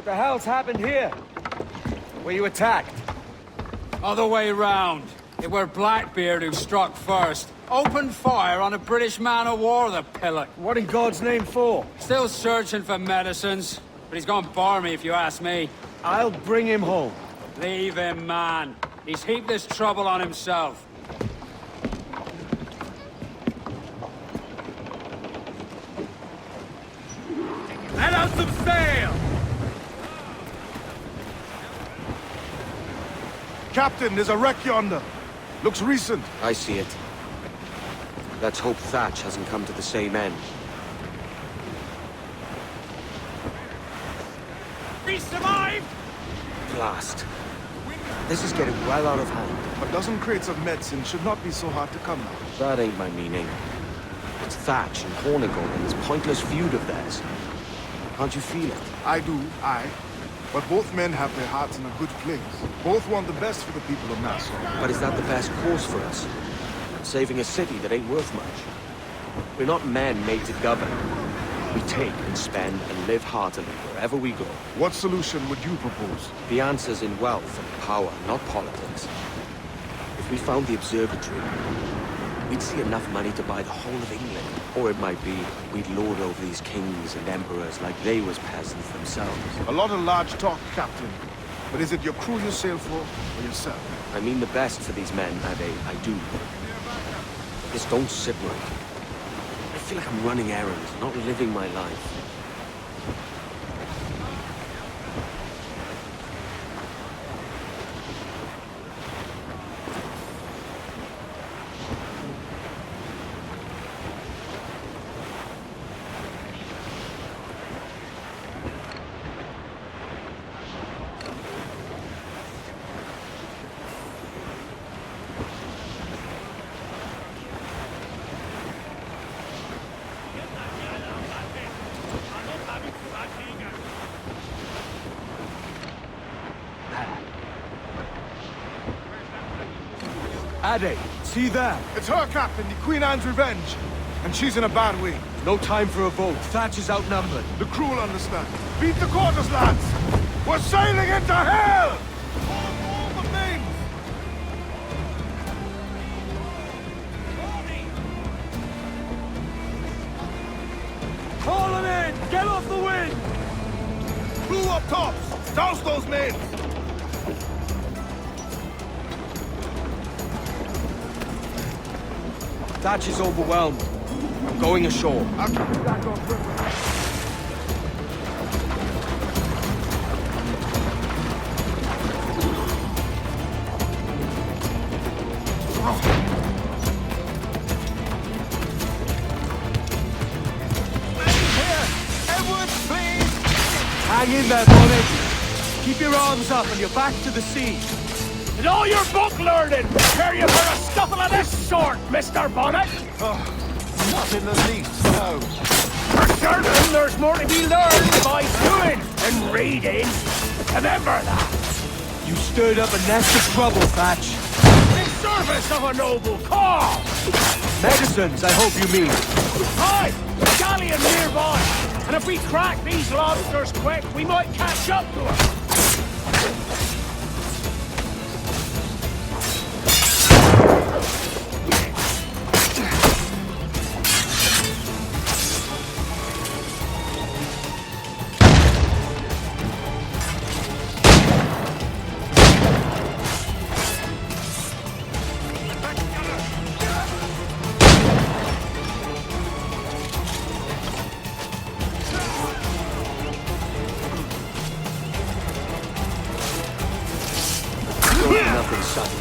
What the hell's happened here? Were you attacked? Other way round. It were Blackbeard who struck first. Opened fire on a British man-o'-war, the pillock. What in God's name for? Still searching for medicines, but he's gone barmy if you ask me. I'll bring him home. Leave him, man. He's heaped this trouble on himself. Let out some sail! Captain, there's a wreck yonder. Looks recent. I see it. Let's hope Thatch hasn't come to the same end. We survived! Blast. This is getting well out of hand. A dozen crates of medicine should not be so hard to come now. That ain't my meaning. It's Thatch and Hornigold and this pointless feud of theirs. Can't you feel it? I do, aye. But both men have their hearts in a good place. Both want the best for the people of Nassau. But is that the best cause for us? Saving a city that ain't worth much? We're not men made to govern. We take and spend and live heartily wherever we go. What solution would you propose? The answer's in wealth and power, not politics. If we found the observatory, we'd see enough money to buy the whole of England. Or it might be, we'd lord over these kings and emperors like they was peasants themselves. A lot of large talk, Captain. But is it your crew you sail for, or yourself? I mean the best for these men, Ade, I do. Just don't sit right. I feel like I'm running errands, not living my life. Ade, see that? It's her, Captain, the Queen Anne's revenge. And she's in a bad way. No time for a vote. Thatch is outnumbered. The crew will understand. Beat the quarters, lads! We're sailing into hell! All the men! Call them in! Get off the wind! Crew up tops! Douse those men! Thatch is overwhelmed. I'm going ashore. I'll keep you back on river. Hang in there, Bonnet. Keep your arms up and your back to the sea. And all your book learning prepare you for a scuffle of this sort, Mr. Bonnet. Not in the least, no. For certain, there's more to be learned by doing than reading. Remember that. You stirred up a nest of trouble, Thatch. In service of a noble cause. Medicines, I hope you mean. Aye, the galleon nearby. And if we crack these lobsters quick, we might catch up to them. Nothing sudden.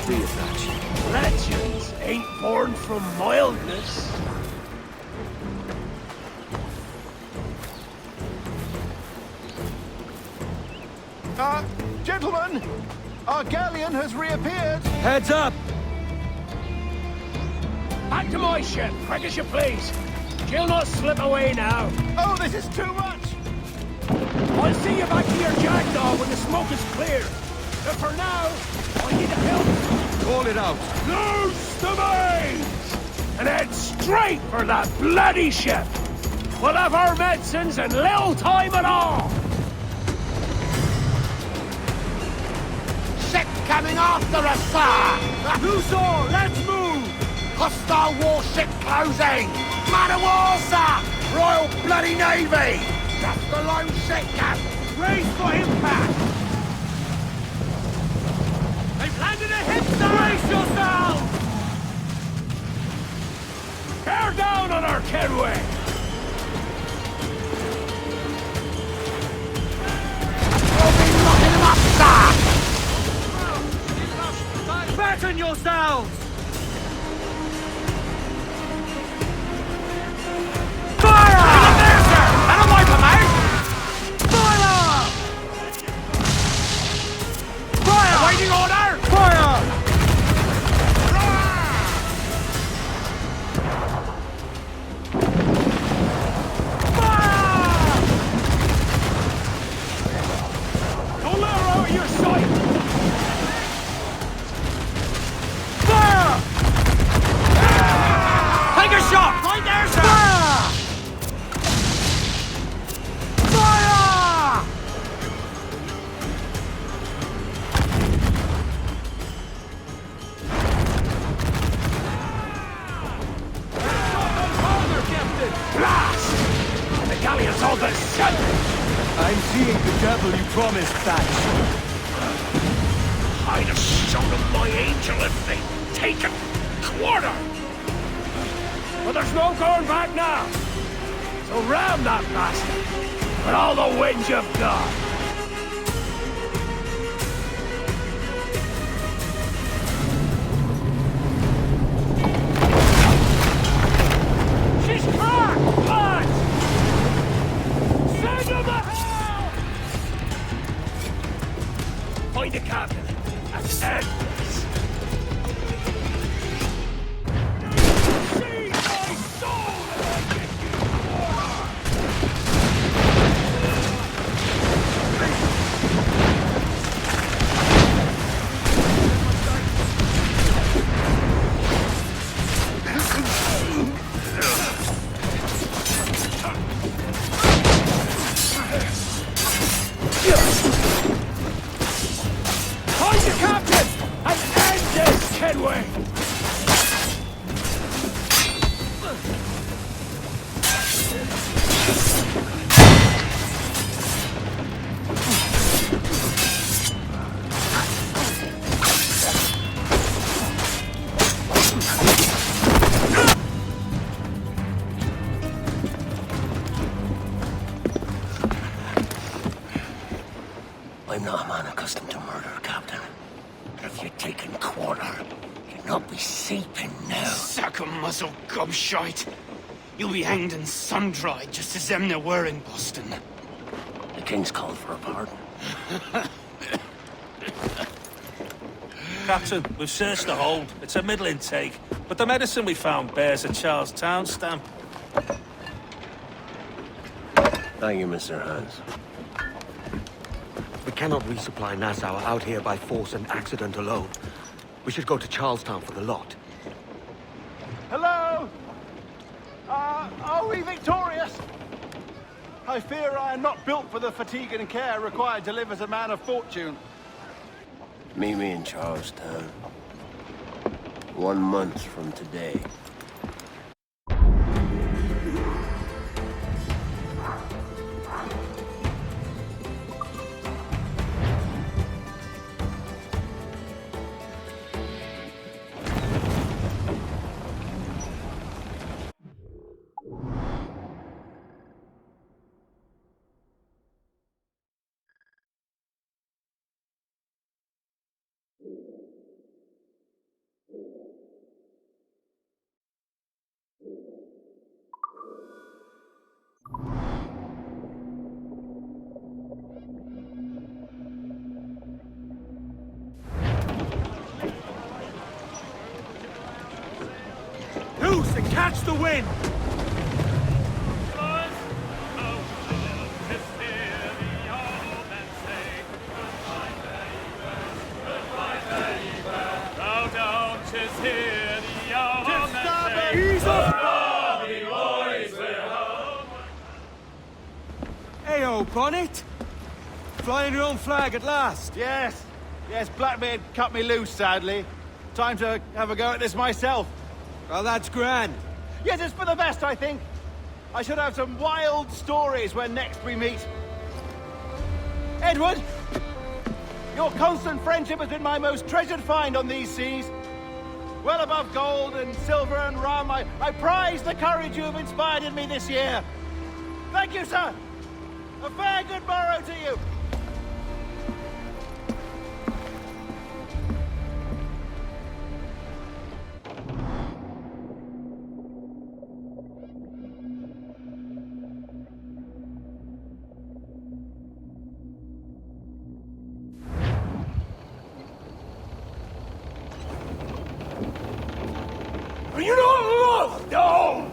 Free of Thatch. Legends ain't born from mildness. Gentlemen, our galleon has reappeared. Heads up! Back to my ship, quick as you please. She'll not slip away now. Oh, this is too much. I'll see you back to your jackdaw when the smoke is cleared. But for now, I need help. Call it out. Loose the mains! And head straight for that bloody ship. We'll have our medicines in little time at all. coming after us, sir! Loose all, let's move! Hostile warship closing! Man of war, sir! Royal Bloody Navy! Just the lone ship, Captain! Race for impact! They've landed a hit, sir! Brace yourselves! Bear down on our Kenway! We'll be locking them up, sir! Batten yourselves! Fire! There, sir! That'll wipe them out! Fire! Fire! Waiting order! Fire! Don't let her out of your sight! Fire! Take a shot! Right there, sir! Fire! Blast! The galleon's all the shut! I'm seeing the devil you promised, Thatch. I'd have shown them my angel if they'd taken quarter! But there's no going back now! So ram that bastard! With all the wind you've got! She's cracked! Lads! Send them to hell! Find the captain and end this! See my soul if I get you quarter! Find the captain and end this, Kenway! I'm not a man accustomed to murder, Captain. But if you're taking quarter, you'd not be seeping now. Sack a muzzle, gobshite. You'll be hanged and sun-dried just as them there were in Boston. The King's called for a pardon. Captain, we've searched the hold. It's a middle intake, but the medicine we found bears a Charlestown stamp. Thank you, Mr. Hans. We cannot resupply Nassau out here by force and accident alone. We should go to Charlestown for the lot. Hello? Are we victorious? I fear I am not built for the fatigue and care required to live as a man of fortune. Meet me in Charlestown. 1 month from today. Loose and catch the wind! Hey-o, Bonnet! Flying your own flag at last. Yes, Yes, Blackbeard cut me loose, sadly. Time to have a go at this myself. Well, that's grand. Yes, it's for the best, I think. I should have some wild stories when next we meet. Edward! Your constant friendship has been my most treasured find on these seas. Well above gold and silver and rum, I prize the courage you have inspired in me this year. Thank you, sir. A fair good morrow to you. Are you not loved, no?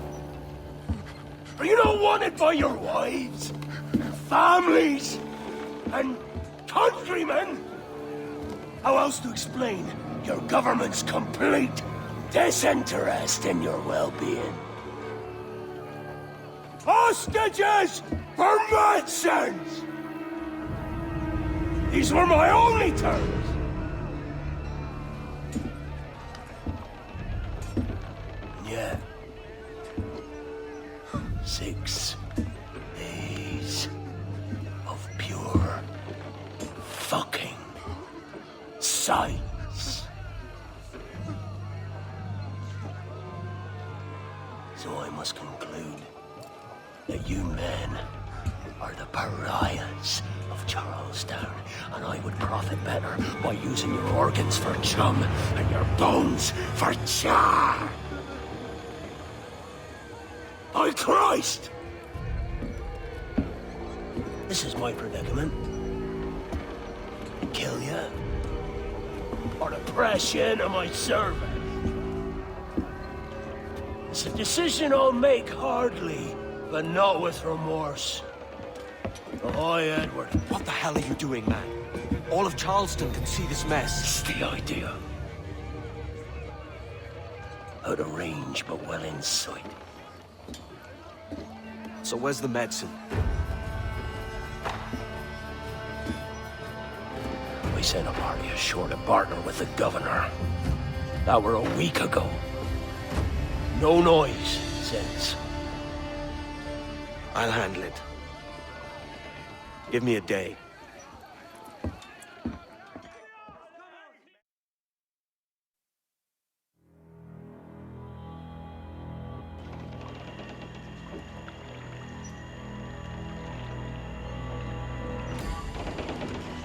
Are you not wanted by your wives, families, and countrymen? How else to explain your government's complete disinterest in your well-being? Hostages for medicines! These were my only terms. Yeah. 6 days of pure fucking silence. So I must conclude that you men are the pariahs of Charlestown, and I would profit better by using your organs for chum and your bones for char. By Christ! This is my predicament. Kill you, or to press you into my service. It's a decision I'll make hardly, but not with remorse. Ahoy, Edward. What the hell are you doing, man? All of Charleston can see this mess. It's the idea. Out of range, but well in sight. So where's the medicine? We sent a party ashore to partner with the governor. That were a week ago. No noise since. I'll handle it. Give me a day.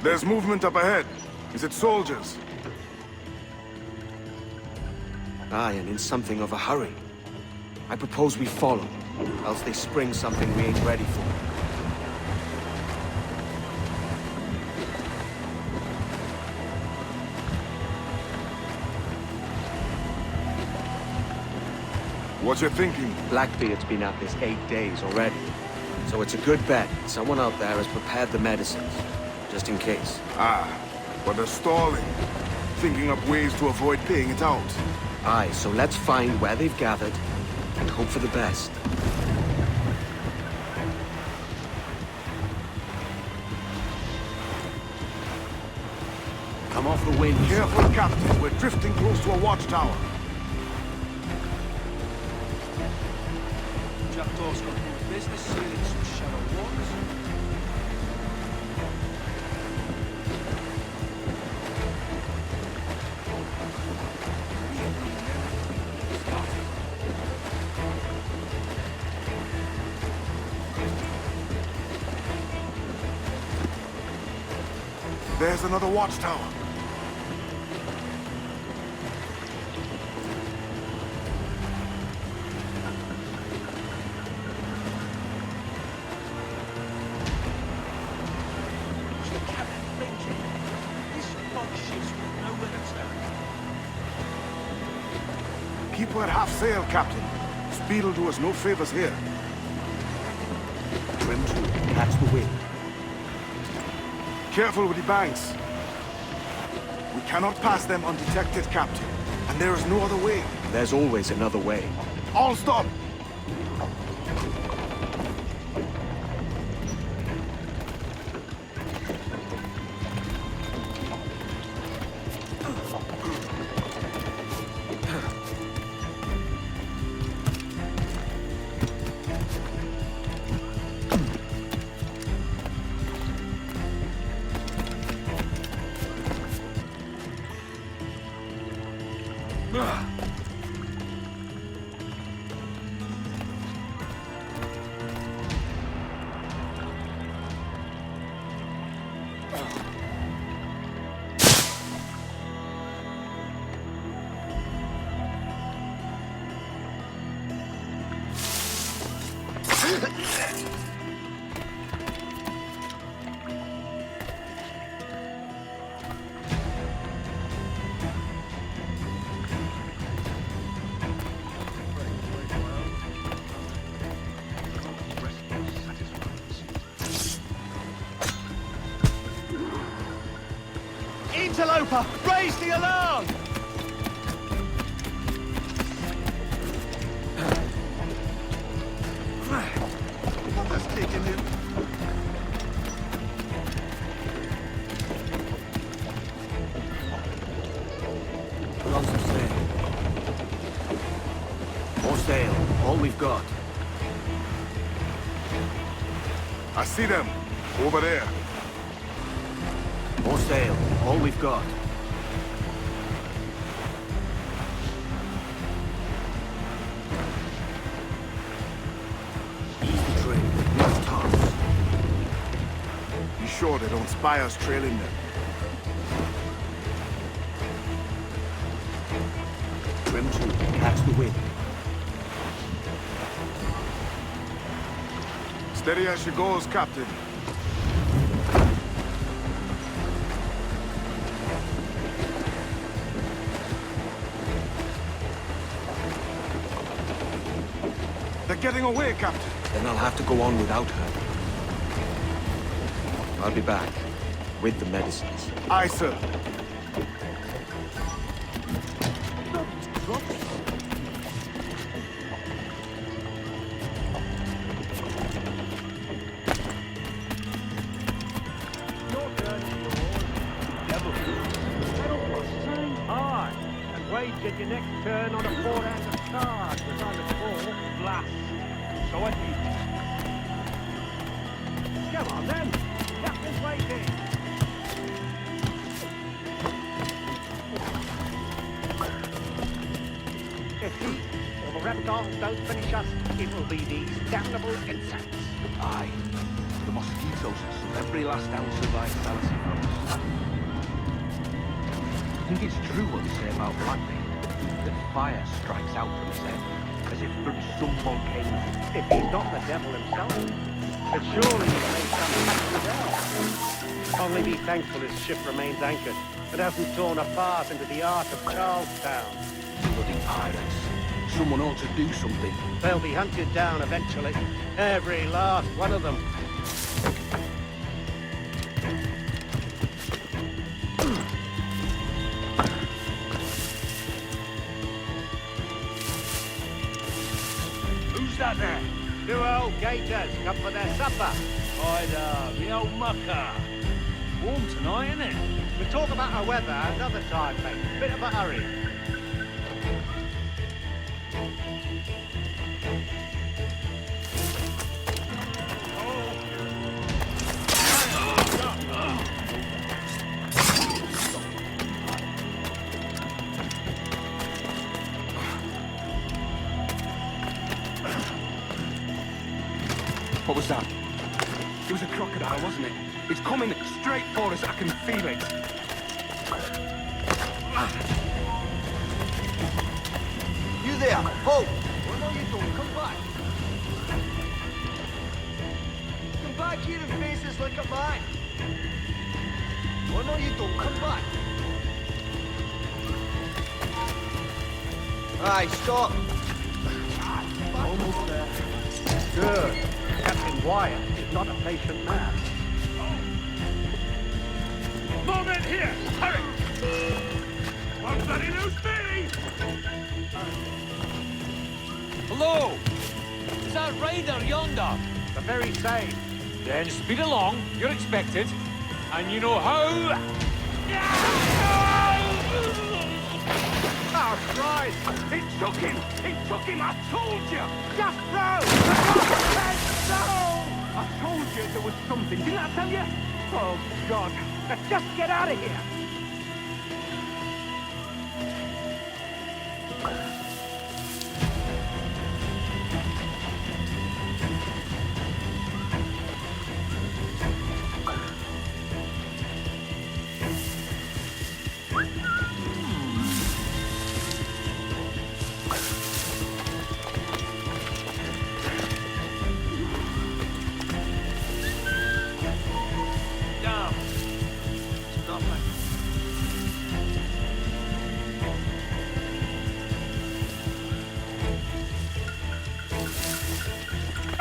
There's movement up ahead. Is it soldiers? Aye, and in something of a hurry. I propose we follow, else they spring something we ain't ready for. What you thinking? Blackbeard's been at this 8 days already. So it's a good bet someone out there has prepared the medicines. Just in case. Ah, but they're stalling. Thinking up ways to avoid paying it out. Aye, so let's find where they've gathered and hope for the best. Come off the wind. Careful, Captain. We're drifting close to a watchtower. Jackdaw's got business sailing some shallow waters. There's another watchtower. Keep her at half sail, Captain. Speed'll do us no favors here. Trim to, catch the wind. Careful with the banks. We cannot pass them undetected, Captain. And there is no other way. There's always another way. All stop! Interloper, raise the alarm! What has taken him? Put on some sail. More sail, all we've got. I see them. Over there. More sail, all we've got. Ease the train, move tops. You sure they don't spy us trailing them? Trim to, catch the wind. Steady as she goes, Captain. They're getting away, Captain. Then I'll have to go on without her. I'll be back with the medicines. Aye, sir. Get your next turn on a four-handed card, as I recall, blast. So I need. Come on then, Captain's waiting. If he or the reptiles don't finish us, it will be these damnable insects. Aye, the mosquitoes suck every last ounce of vitality from us. I think it's true what they say about Blackbeard. That fire strikes out from his head, as if from some volcano. If he's not the devil himself, but surely he may come back to the Only be thankful his ship remains anchored and hasn't torn apart into the arc of Charlestown. Bloody pirates. Someone ought to do something. They'll be hunted down eventually. Every last one of them. Who's that there? Two old gators come for their supper. Ida, the old mucker. Warm tonight, isn't it? We'll talk about our weather another time, mate. Bit of a hurry. What was that? It was a crocodile, wasn't it? It's coming straight for us. I can feel it. You there! Hold! Oh no, you don't. Come back! Come back here and face this like a man! Oh no, you don't. Come back! Aye, stop! Almost there. Good. Captain Wyatt is not a patient man. Moment here! Hurry! One bloody loose me! Hello! Is that rider yonder? The very same. Then speed along, you're expected. And you know how... Oh, Christ! It took him! It took him! I told you! Just throw! I told you there was something. Didn't I tell you? Oh, God. Let's just get out of here.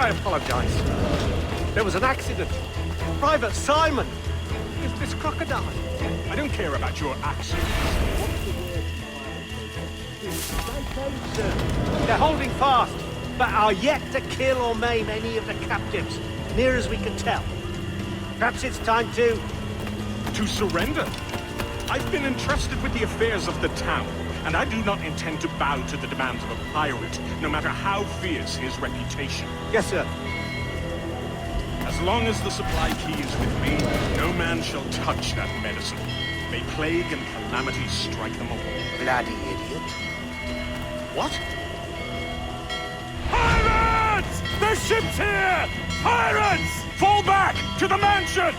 I apologize. There was an accident. Private Simon! Is this crocodile? I don't care about your accent. They're holding fast, but are yet to kill or maim any of the captives, near as we can tell. Perhaps it's time to... To surrender? I've been entrusted with the affairs of the town, and I do not intend to bow to the demands of a pirate, no matter how fierce his reputation. Yes, sir. As long as the supply key is with me, no man shall touch that medicine. May plague and calamity strike them all. Bloody idiot. What? Pirates! The ship's here! Pirates! Fall back to the mansion!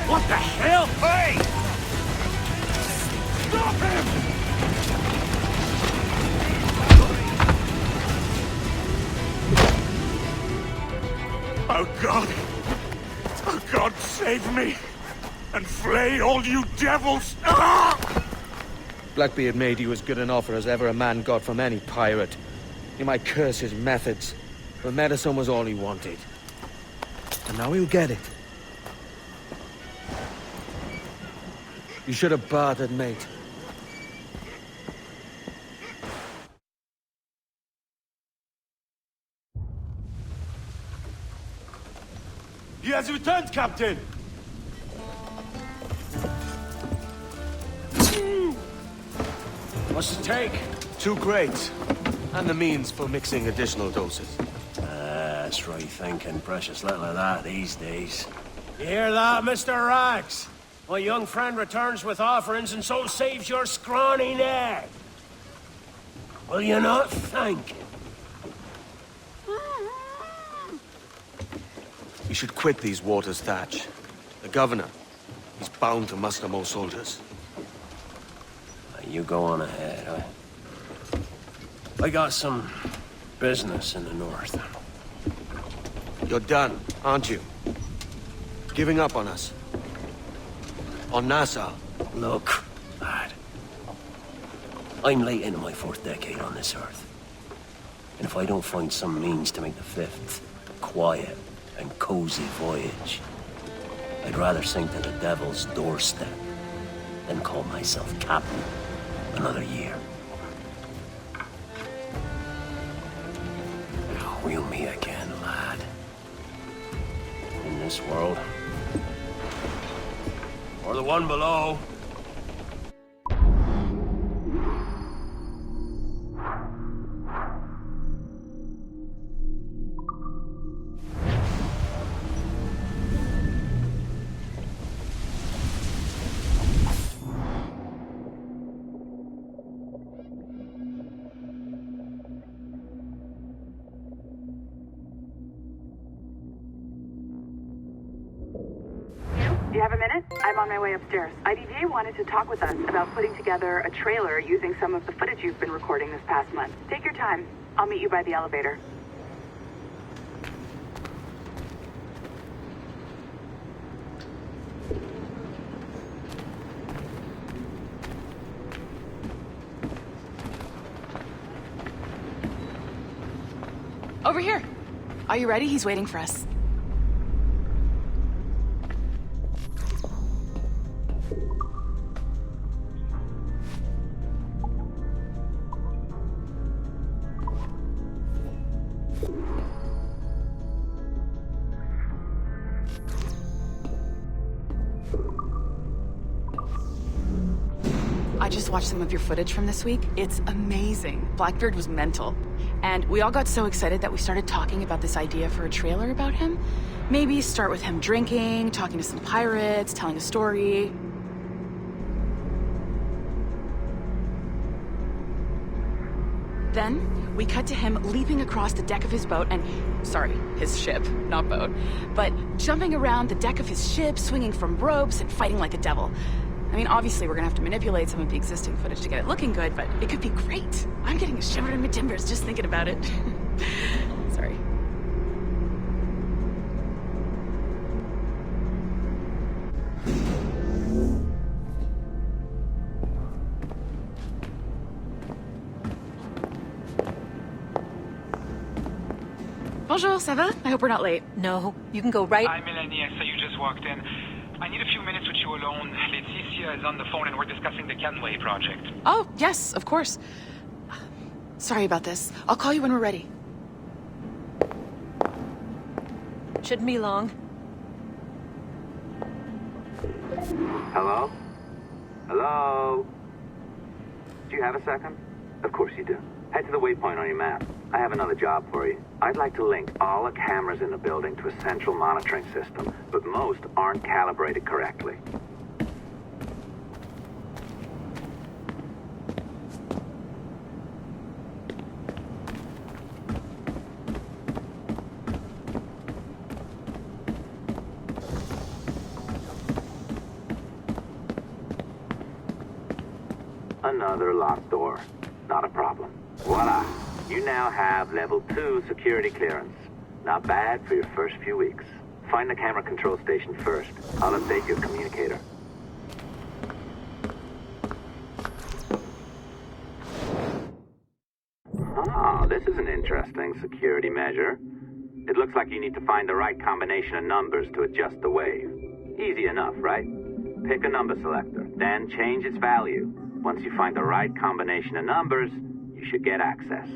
What the hell? Hey! Stop him! Oh God! Oh God, save me! And flay all you devils! Ah! Blackbeard made you as good an offer as ever a man got from any pirate. You might curse his methods, but medicine was all he wanted. And now he'll get it. You should have bartered, mate. He has returned, Captain! What's the take? 2 crates, and the means for mixing additional doses. That's right thinking. Precious little of that these days. You hear that, Mr. Rags? My young friend returns with offerings and so saves your scrawny neck. Will you not thank him? We should quit these waters, Thatch. The governor, he's bound to muster more soldiers. You go on ahead. I got some business in the north. You're done, aren't you? Giving up on us? On Nassau? Look, lad. I'm late into my 4th decade on this earth. And if I don't find some means to make the 5th quiet and cozy voyage, I'd rather sink to the devil's doorstep than call myself captain another year. We'll meet again, lad. In this world. Or the one below. Do you have a minute? I'm on my way upstairs. IDJ wanted to talk with us about putting together a trailer using some of the footage you've been recording this past month. Take your time. I'll meet you by the elevator. Over here. Are you ready? He's waiting for us. I just watched some of your footage from this week. It's amazing. Blackbeard was mental. And we all got so excited that we started talking about this idea for a trailer about him. Maybe start with him drinking, talking to some pirates, telling a story. Then, we cut to him leaping across the deck of his boat and... Sorry, his ship, not boat. But jumping around the deck of his ship, swinging from ropes, and fighting like a devil. I mean, obviously we're gonna have to manipulate some of the existing footage to get it looking good, but it could be great. I'm getting a shiver in my timbers just thinking about it. Sorry. Bonjour, ça va? I hope we're not late. No, you can go right... Hi, Melanie. I saw you just walked in. I need a few minutes with you alone. Laetitia is on the phone and we're discussing the Kenway project. Oh, yes, of course. Sorry about this. I'll call you when we're ready. Shouldn't be long. Hello? Hello? Do you have a second? Of course you do. Head to the waypoint on your map. I have another job for you. I'd like to link all the cameras in the building to a central monitoring system, but most aren't calibrated correctly. Another locked door. Not a problem. Voila. You now have level 2 security clearance. Not bad for your first few weeks. Find the camera control station first. I'll update your communicator. Ah, this is an interesting security measure. It looks like you need to find the right combination of numbers to adjust the wave. Easy enough, right? Pick a number selector, then change its value. Once you find the right combination of numbers, you should get access.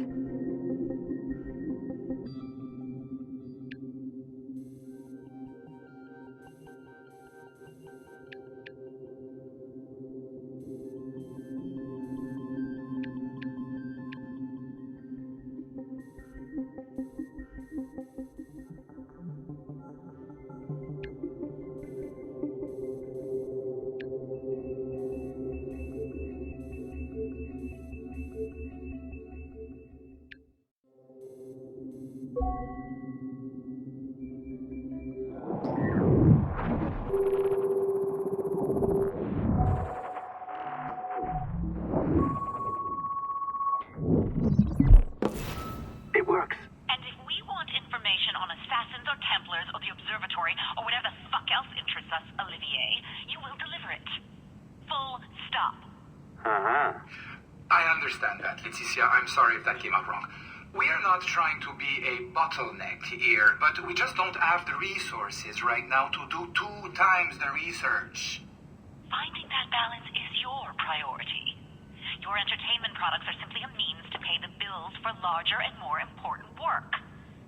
I'm sorry if that came out wrong. We are not trying to be a bottleneck here, but we just don't have the resources right now to do 2 times the research. Finding that balance is your priority. Your entertainment products are simply a means to pay the bills for larger and more important work.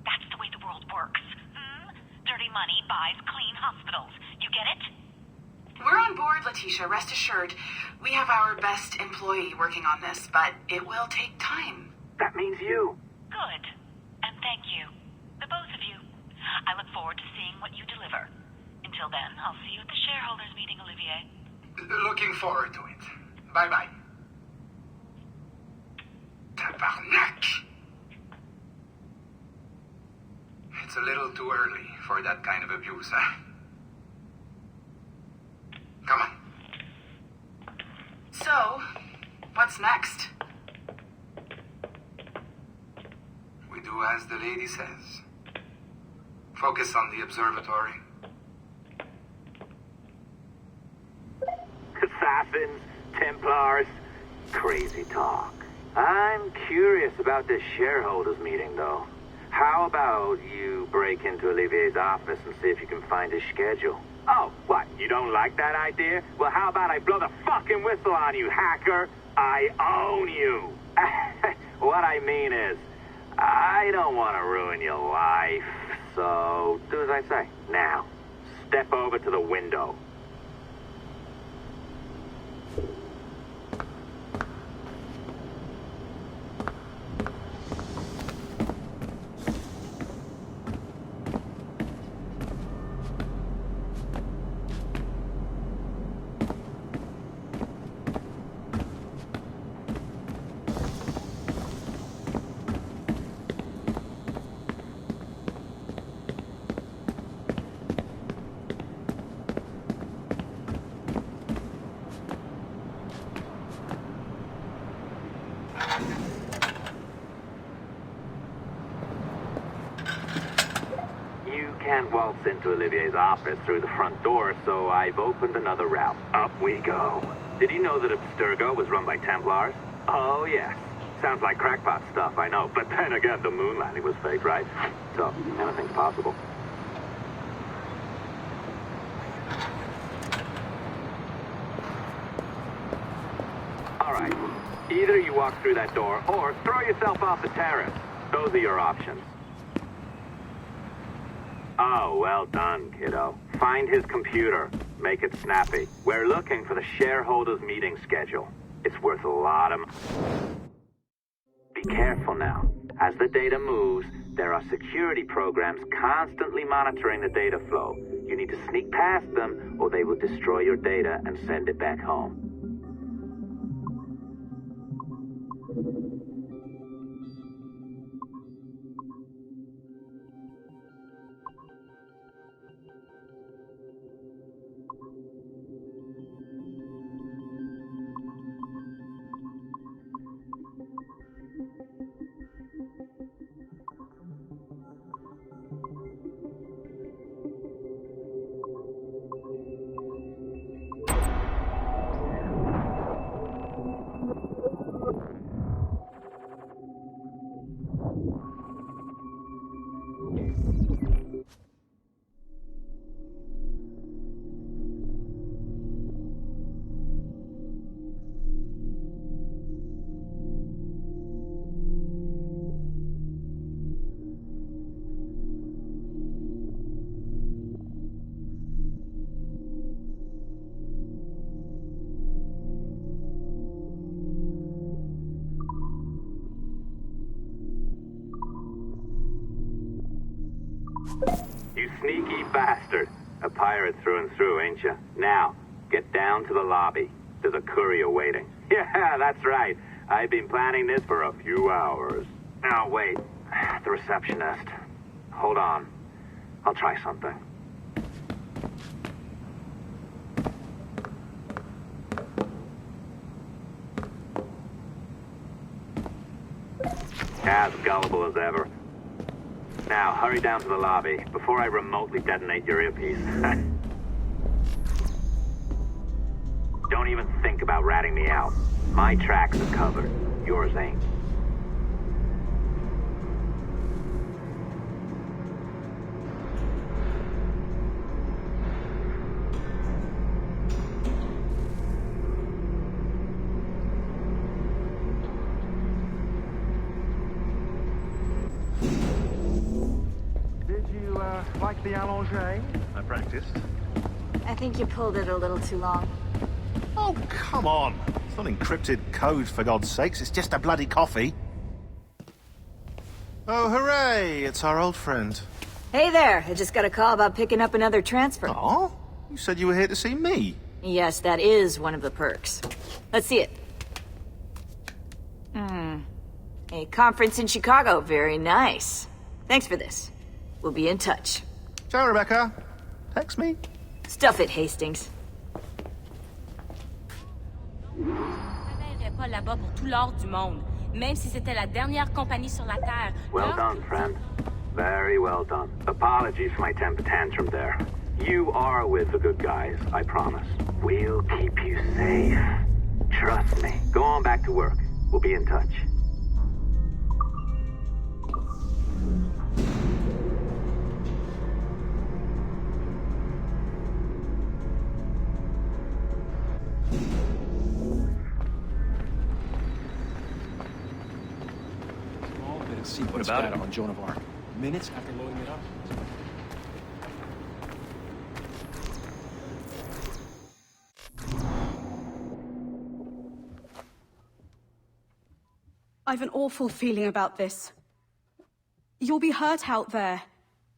That's the way the world works. Dirty money buys clean hospitals. You get it? We're on board, Letitia, rest assured. We have our best employee working on this, but it will take time. That means you. Good. And thank you. The both of you. I look forward to seeing what you deliver. Until then, I'll see you at the shareholders meeting, Olivier. Looking forward to it. Bye-bye. Tabarnak! It's a little too early for that kind of abuse, huh? Come on. So, what's next? We do as the lady says. Focus on the observatory. Assassins, Templars, crazy talk. I'm curious about this shareholders meeting, though. How about you break into Olivier's office and see if you can find his schedule? Oh, what? You don't like that idea? Well, how about I blow the fucking whistle on you, hacker? I own you. What I mean is, I don't want to ruin your life. So, do as I say. Now, step over to the window. can't waltz into Olivier's office through the front door, so I've opened another route. Up we go. Did you know that Abstergo was run by Templars? Oh, yes. Sounds like crackpot stuff, I know. But then again, the moon landing was fake, right? So, anything's possible. All right. Either you walk through that door, or throw yourself off the terrace. Those are your options. Oh, well done, kiddo. Find his computer. Make it snappy. We're looking for the shareholders' meeting schedule. It's worth a lot of money. Be careful now. As the data moves, there are security programs constantly monitoring the data flow. You need to sneak past them, or they will destroy your data and send it back home. You sneaky bastard. A pirate through and through, ain't you? Now, get down to the lobby. There's a courier waiting. Yeah, that's right. I've been planning this for a few hours. Now, wait. The receptionist. Hold on. I'll try something. As gullible as ever. Now, hurry down to the lobby before I remotely detonate your earpiece. Don't even think about ratting me out. My tracks are covered. Yours ain't. Like the allongé? I practiced. I think you pulled it a little too long. Oh, come on. It's not encrypted code, for God's sakes. It's just a bloody coffee. Oh, hooray! It's our old friend. Hey there. I just got a call about picking up another transfer. Oh? You said you were here to see me. Yes, that is one of the perks. Let's see it. A conference in Chicago. Very nice. Thanks for this. We'll be in touch. Ciao, Rebecca. Text me. Stuff it, Hastings. Je ne travaillerais pas là-bas pour tout l'or du monde, même si c'était la dernière compagnie sur la Terre. Well done, friend. Very well done. Apologies for my temper tantrum there. You are with the good guys, I promise. We'll keep you safe. Trust me. Go on back to work. We'll be in touch. Sequence data on Joan of Arc. Minutes after loading it up. I've an awful feeling about this. You'll be hurt out there.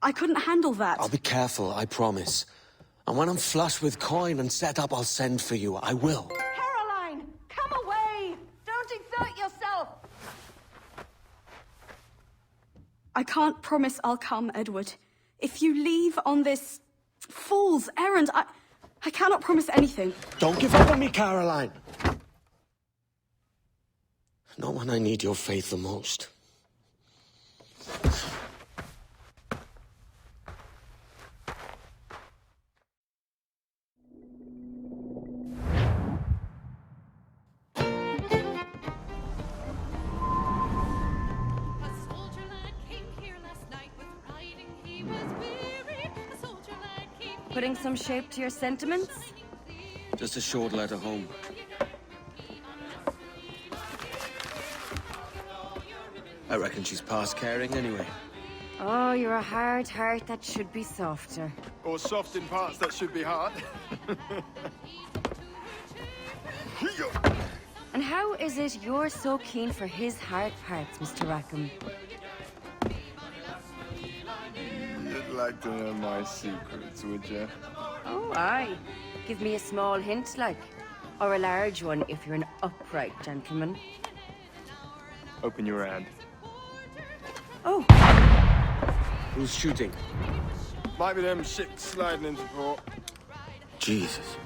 I couldn't handle that. I'll be careful, I promise. And when I'm flush with coin and set up, I'll send for you. I will. Caroline, come away! Don't exert yourself! I can't promise I'll come, Edward. If you leave on this fool's errand, I cannot promise anything. Don't give up on me, Caroline. Not when I need your faith the most. Putting some shape to your sentiments? Just a short letter home. I reckon she's past caring anyway. Oh, you're a hard heart that should be softer. Or soft in parts that should be hard. And how is it you're so keen for his hard parts, Mr. Rackham? You'd like to know my secrets, would you? Oh, aye. Give me a small hint, like. Or a large one if you're an upright gentleman. Open your hand. Oh! Who's shooting? Might be them ships sliding into port. Jesus.